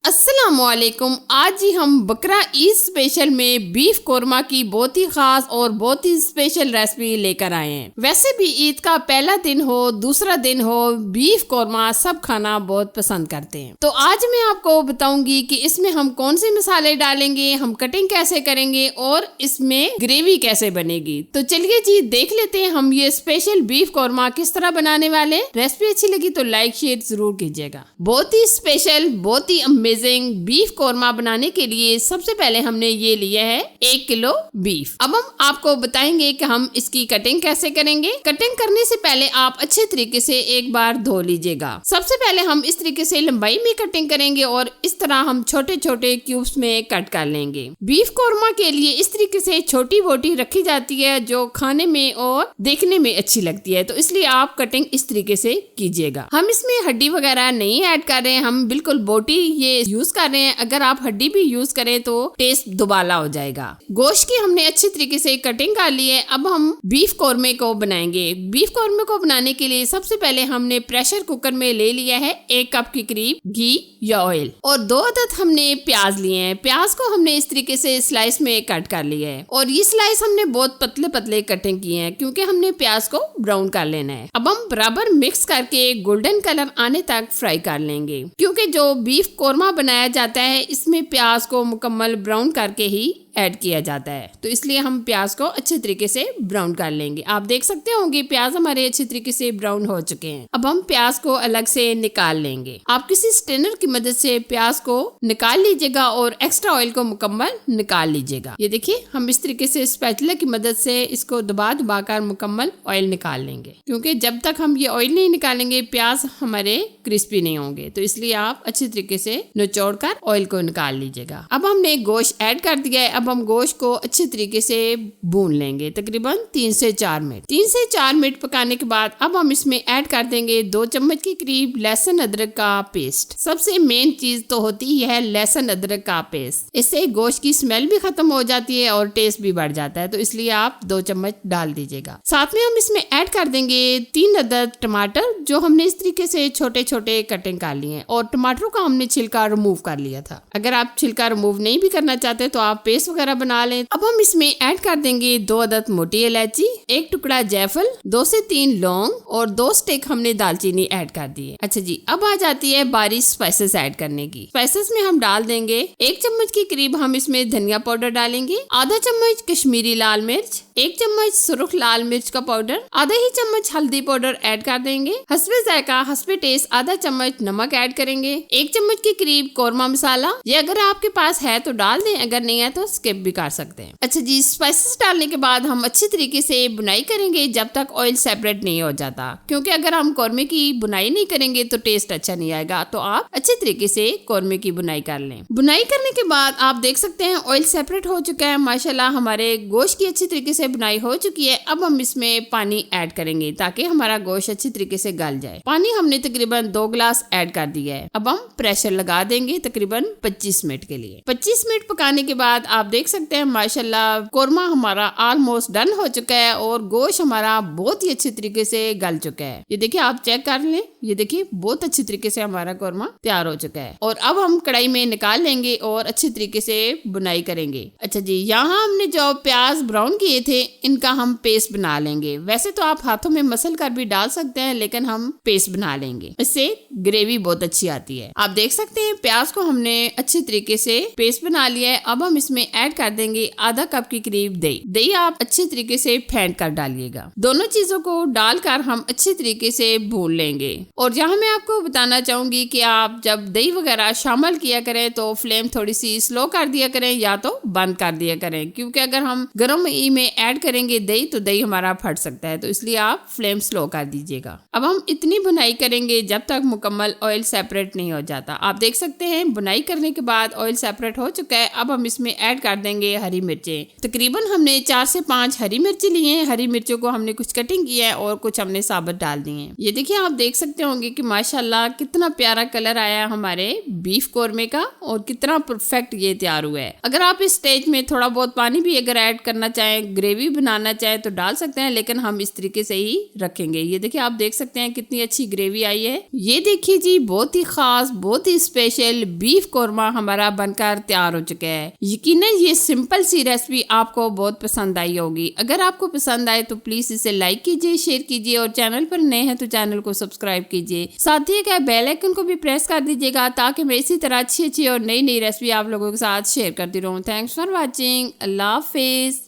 अस्सलामुअलैकुम। आज ही हम बकरा ईद स्पेशल में बीफ कोरमा की बहुत ही खास और बहुत ही स्पेशल रेसिपी लेकर आए हैं। वैसे भी ईद का पहला दिन हो, दूसरा दिन हो, बीफ कोरमा सब खाना बहुत पसंद करते हैं। तो आज मैं आपको बताऊंगी कि इसमें हम कौन से मसाले डालेंगे, हम कटिंग कैसे करेंगे और इसमें ग्रेवी कैसे बनेगी। तो चलिए जी देख लेते हैं हम ये स्पेशल बीफ कोरमा किस तरह बनाने वाले। रेसिपी अच्छी लगी तो लाइक शेयर जरूर कीजिएगा। बहुत ही स्पेशल, बहुत ही अमेजिंग बीफ कोरमा बनाने के लिए सबसे पहले हमने ये लिया है 1 किलो बीफ। अब हम आपको बताएंगे कि हम इसकी कटिंग कैसे करेंगे। कटिंग करने से पहले आप अच्छे तरीके से एक बार धो लीजिएगा। सबसे पहले हम इस तरीके से लंबाई में कटिंग करेंगे और इस तरह हम छोटे छोटे क्यूब्स में कट कर लेंगे। बीफ कोरमा के लिए इस तरीके से छोटी बोटी रखी जाती है जो खाने में और देखने में अच्छी लगती है, तो इसलिए आप कटिंग इस तरीके से कीजिएगा। हम इसमें हड्डी वगैरह नहीं ऐड कर रहे हैं, हम बिल्कुल बोटी ये यूज कर रहे हैं। अगर आप हड्डी भी यूज करें तो टेस्ट दुबाला हो जाएगा। गोश्त की हमने अच्छे तरीके से कटिंग कर ली है। अब हम बीफ कोरमे को बनाएंगे। बीफ कोरमे को बनाने के लिए सबसे पहले हमने प्रेशर कुकर में ले लिया है 1 कप के करीब घी या ऑयल और 2 अदद हमने प्याज लिए हैं। प्याज को हमने इस तरीके से स्लाइस में कट कर लिया है और ये स्लाइस हमने बहुत पतले पतले कटिंग किए हैं क्योंकि हमने प्याज को ब्राउन कर लेना है। अब हम बराबर मिक्स करके गोल्डन कलर आने तक फ्राई कर लेंगे क्योंकि जो बीफ कोरमा बनाया जाता है इसमें प्याज को मुकम्मल ब्राउन करके ही ऐड किया जाता है, तो इसलिए हम प्याज को अच्छे तरीके से ब्राउन कर लेंगे। आप देख सकते होंगे प्याज हमारे अच्छे तरीके से ब्राउन हो चुके हैं। अब हम प्याज को अलग से निकाल लेंगे। आप किसी स्ट्रेनर की मदद से प्याज को निकाल लीजिएगा और एक्स्ट्रा ऑयल को मुकम्मल निकाल लीजिएगा। ये देखिए हम इस तरीके से स्पैचुला की मदद से इसको दबा दबा कर मुकम्मल ऑयल निकाल लेंगे क्योंकि जब तक हम ये ऑयल नहीं निकालेंगे प्याज हमारे क्रिस्पी नहीं होंगे, तो इसलिए आप अच्छे तरीके से निचोड़ कर ऑयल को निकाल लीजिएगा। अब हमने गोश्त ऐड कर दिया है। अब हम गोश्त को अच्छे तरीके से भून लेंगे तकरीबन 3 से 4 मिनट। 3 से 4 मिनट पकाने के बाद अब हम इसमें ऐड कर देंगे 2 चम्मच के करीब लहसुन अदरक का पेस्ट। सबसे मेन चीज तो होती ही है लहसुन अदरक का पेस्ट। इससे गोश्त की स्मेल भी खत्म हो जाती है और टेस्ट भी बढ़ जाता है, तो इसलिए आप 2 चम्मच डाल दीजिएगा। साथ में हम इसमें ऐड कर देंगे 3 अदद टमाटर जो हमने इस तरीके से छोटे छोटे कटिंग कर लिए हैं और टमाटरों का हमने छिलका रिमूव कर लिया था। अगर आप छिलका रिमूव नहीं भी करना चाहते तो आप पेस्ट वगैरह बना लें। अब हम इसमें ऐड कर देंगे 2 अदद मोटी इलायची, 1 टुकड़ा जायफल, 2 से 3 लौंग और 2 स्टिक हमने दालचीनी ऐड कर दी है। अच्छा जी, अब आ जाती है बारी स्पाइसेस ऐड करने की। स्पाइसेस में हम डाल देंगे 1 चम्मच के करीब हम इसमें धनिया पाउडर डालेंगे, आधा चम्मच कश्मीरी लाल मिर्च, 1 चम्मच सुर्ख लाल मिर्च का पाउडर, आधा ही चम्मच हल्दी पाउडर ऐड कर देंगे, हस्बे जायका हस्बे टेस्ट आधा चम्मच नमक ऐड करेंगे, 1 चम्मच के करीब कोरमा मसाला। ये अगर आपके पास है तो डाल दें, अगर नहीं है तो स्किप भी कर सकते हैं। अच्छा जी, स्पाइसेस डालने के बाद हम अच्छी तरीके से बुनाई करेंगे जब तक ऑयल सेपरेट नहीं हो जाता, क्योंकि अगर हम कोरमे की बुनाई नहीं करेंगे तो टेस्ट अच्छा नहीं आएगा। तो आप अच्छे तरीके से कोरमे की बुनाई कर लें। बुनाई करने के बाद आप देख सकते हैं ऑयल सेपरेट हो चुका है। माशाल्लाह हमारे गोश्त की अच्छी तरीके से बुनाई हो चुकी है। अब हम इसमें पानी ऐड करेंगे ताकि हमारा गोश्त अच्छी तरीके से गल जाए। पानी हमने तकरीबन 2 गिलास ऐड कर दिया है। अब हम प्रेशर लगा देंगे तकरीबन 25 मिनट के लिए। 25 मिनट पकाने के बाद आप देख सकते हैं माशाल्लाह कोरमा हमारा ऑलमोस्ट डन हो चुका है और गोश्त हमारा बहुत ही अच्छे तरीके से गल चुका है। ये देखिए आप चेक कर लें, ये देखिए बहुत अच्छी तरीके से हमारा कोरमा तैयार हो चुका है। और अब हम कढ़ाई में निकाल लेंगे और अच्छे तरीके से बुनाई करेंगे। अच्छा जी, यहाँ हमने जो प्याज ब्राउन किए थे इनका हम पेस्ट बना लेंगे। वैसे तो आप हाथों में मसल कर भी डाल सकते हैं, लेकिन हम पेस्ट बना लेंगे, इससे ग्रेवी बहुत अच्छी आती है। आप देख सकते हैं प्याज को हमने अच्छे तरीके से पेस्ट बना लिया है। अब हम इसमें ऐड कर देंगे आधा कप के करीब दही। दही आप अच्छे तरीके से फेंट कर डालिएगा। दोनों चीजों को डालकर हम अच्छे तरीके से भून लेंगे। और यहाँ मैं आपको बताना चाहूंगी कि आप जब दही वगैरह शामिल किया करें तो फ्लेम थोड़ी सी स्लो कर दिया करें या तो बंद कर दिया करें, क्योंकि अगर हम गर्म घी में ऐड करेंगे दही तो दही हमारा फट सकता है, तो इसलिए आप फ्लेम स्लो कर दीजिएगा। अब हम इतनी बुनाई करेंगे जब तक मुकम्मल ऑयल सेपरेट नहीं हो जाता। आप देख सकते हैं बुनाई करने के बाद ऑयल सेपरेट हो चुका है। अब हम इसमें ऐड कर देंगे हरी मिर्चें। तकरीबन हमने 4 से 5 हरी मिर्ची ली हैं। हरी मिर्चों को हमने कुछ कटिंग किया है और कुछ हमने साबुत डाल दी है। ये देखिए आप देख सकते होंगे कि माशाल्लाह कितना प्यारा कलर आया हमारे बीफ कोरमे का और कितना परफेक्ट ये तैयार हुआ है। अगर आप इस स्टेज में थोड़ा बहुत पानी भी अगर ऐड करना चाहें ग्रेवी ग्रेवी बनाना चाहे तो डाल सकते हैं, लेकिन हम इस तरीके से ही रखेंगे। ये देखिए, आप देख सकते हैं कितनी अच्छी ग्रेवी आई है। ये देखिए जी, बहुत ही खास, बहुत ही स्पेशल बीफ कोरमा हमारा बनकर तैयार हो चुका है। यकीनन ये सिंपल सी रेसिपी आपको बहुत पसंद आई होगी। अगर आपको पसंद आए तो प्लीज इसे लाइक कीजिए, शेयर कीजिए और चैनल पर नए हैं तो चैनल को सब्सक्राइब कीजिए। साथ ही बेल आइकन को भी प्रेस कर दीजिएगा ताकि मैं इसी तरह अच्छी अच्छी और नई नई रेसिपी आप लोगों के साथ शेयर करती रहूँ। Thanks for watching. Allah Hafiz.